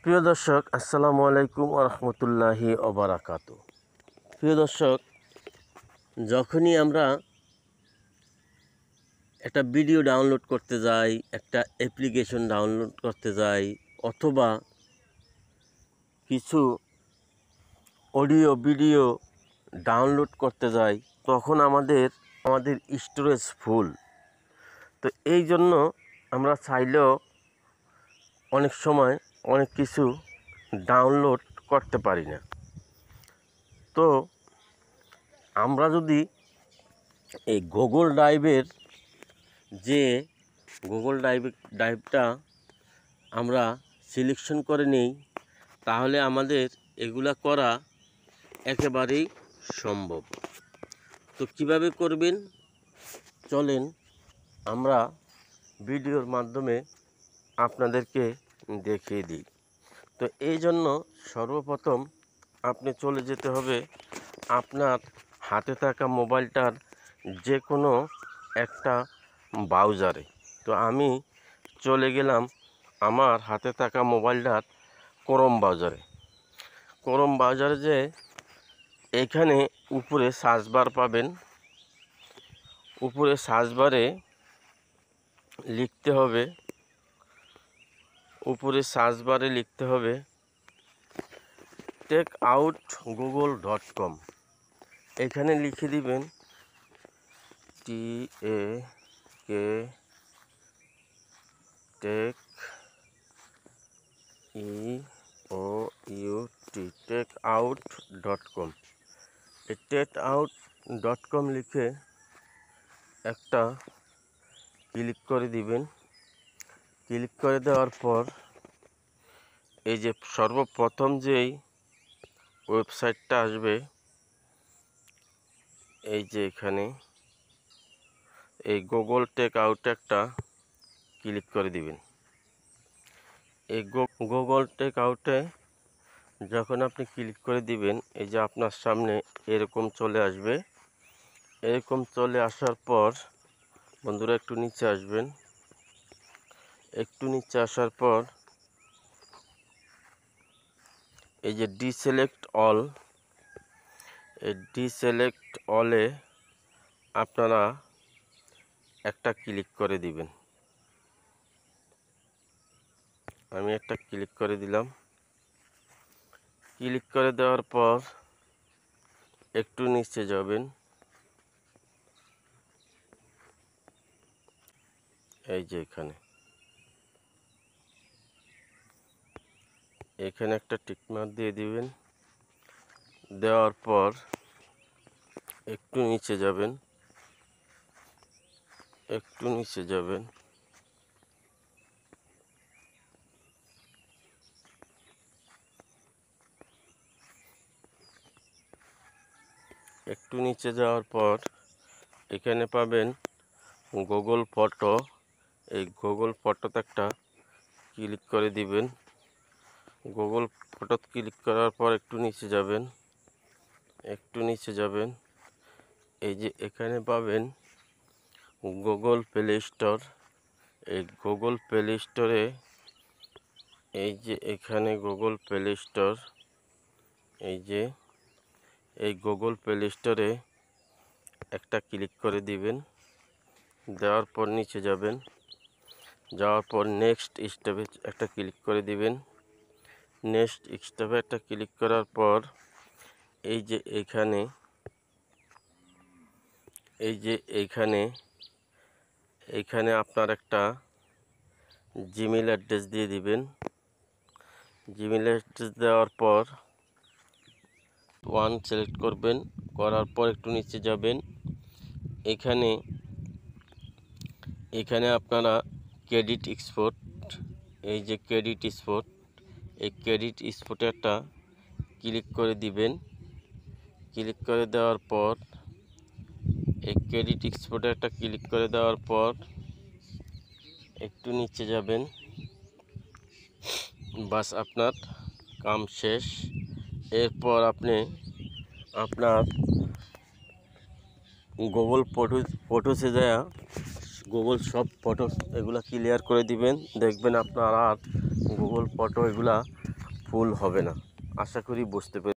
প্রিয় দর্শক, আসসালামু আলাইকুম ওয়া রাহমাতুল্লাহি ওয়া বারাকাতুহু। প্রিয় দর্শক, যখনই আমরা একটা ভিডিও ডাউনলোড করতে যাই, একটা অ্যাপ্লিকেশন ডাউনলোড করতে যাই, অথবা কিছু অডিও ভিডিও ডাউনলোড করতে যাই, তখন আমাদের স্টোরেজ ফুল। তো এই জন্য আমরা চাইলেও অনেক সময় অনেক কিছু ডাউনলোড করতে পারি না। তো আমরা যদি এই গুগল ড্রাইভটা আমরা সিলেকশন করে নিই, তাহলে আমাদের এগুলা করা একেবারেই সম্ভব। তো কিভাবে করবেন চলেন আমরা ভিডিওর মাধ্যমে আপনাদেরকে দেখিয়ে দিই। তো এই জন্য সর্বপ্রথম আপনি চলে যেতে হবে আপনার হাতে থাকা মোবাইলটার যে কোনো একটা ব্রাউজারে। তো আমি চলে গেলাম আমার হাতে থাকা মোবাইলটার ক্রোম ব্রাউজারে। যে এখানে উপরে সার্চ বার পাবেন, উপরে সার্চ বারে লিখতে হবে takeoutgoogle.com। এখানে লিখে দিবেন takeout.com। এই takeout.com লিখে একটা ক্লিক করে দিবেন। ক্লিক করে দেওয়ার পর এই যে সর্বপ্রথম যেই ওয়েবসাইটটা আসবে, এই যে এখানে এই গুগল টেকআউট একটা ক্লিক করে দিবেন। এই গুগল টেকআউটে যখন আপনি ক্লিক করে দিবেন, এই যে আপনার সামনে এরকম চলে আসবে। এরকম চলে আসার পর বন্ধুরা একটু নিচে আসবেন। একটু নিচে আসার পর এই যে ডিসেলেক্ট অল, এই ডিসেলেক্ট অলে আপনারা একটা ক্লিক করে দিবেন। আমি একটা ক্লিক করে দিলাম। ক্লিক করে দেওয়ার পর একটু নিচে যাবেন। এই যে এখানে একটা টিকমার্ক দিয়ে দিবেন। দেওয়ার পর একটু নিচে যাবেন। একটু নিচে যাবেন। একটু নিচে যাওয়ার পর এখানে পাবেন গুগল ফটো। এই গুগল ফটোতে একটা ক্লিক করে দিবেন। গুগল ফটো ক্লিক করার পর একটু নিচে যাবেন। একটু নিচে যাবেন। এই যে এখানে পাবেন গুগল প্লে স্টোর। এই গুগল প্লে স্টোরে এই যে এখানে গুগল প্লে স্টোর, এই যে এই গুগল প্লে স্টোরে একটা ক্লিক করে দিবেন। দেওয়ার পর নিচে যাবেন। যাওয়ার পর নেক্সট স্টেপে একটা ক্লিক করে দিবেন। নেক্সট স্টেপে একটা ক্লিক করার পর এই যে এইখানে আপনার একটা জিমেইল অ্যাড্রেস দিয়ে দিবেন। জিমেইল অ্যাড্রেস দেওয়ার পর ওয়ান সিলেক্ট করবেন। করার পর একটু নিচে যাবেন। এখানে আপনারা ক্রেডিট এক্সপোর্ট, এই যে ক্রেডিট এক্সপোর্ট, এই ক্রেডিট এক্সপোর্টে একটা ক্লিক করে দিবেন। ক্লিক করে দেওয়ার পর এই ক্রেডিট এক্সপোর্টে একটা ক্লিক করে দেওয়ার পর একটু নিচে যাবেন। বাস আপনার কাম শেষ। এরপর আপনি আপনার গুগল ফটোসে যায় গুগল সব ফটো এগুলো ক্লিয়ার করে দিবেন। দেখবেন আপনার আর গুগল ফটো এগুলা ফুল হবে না। আশা করি বুঝতে পেরে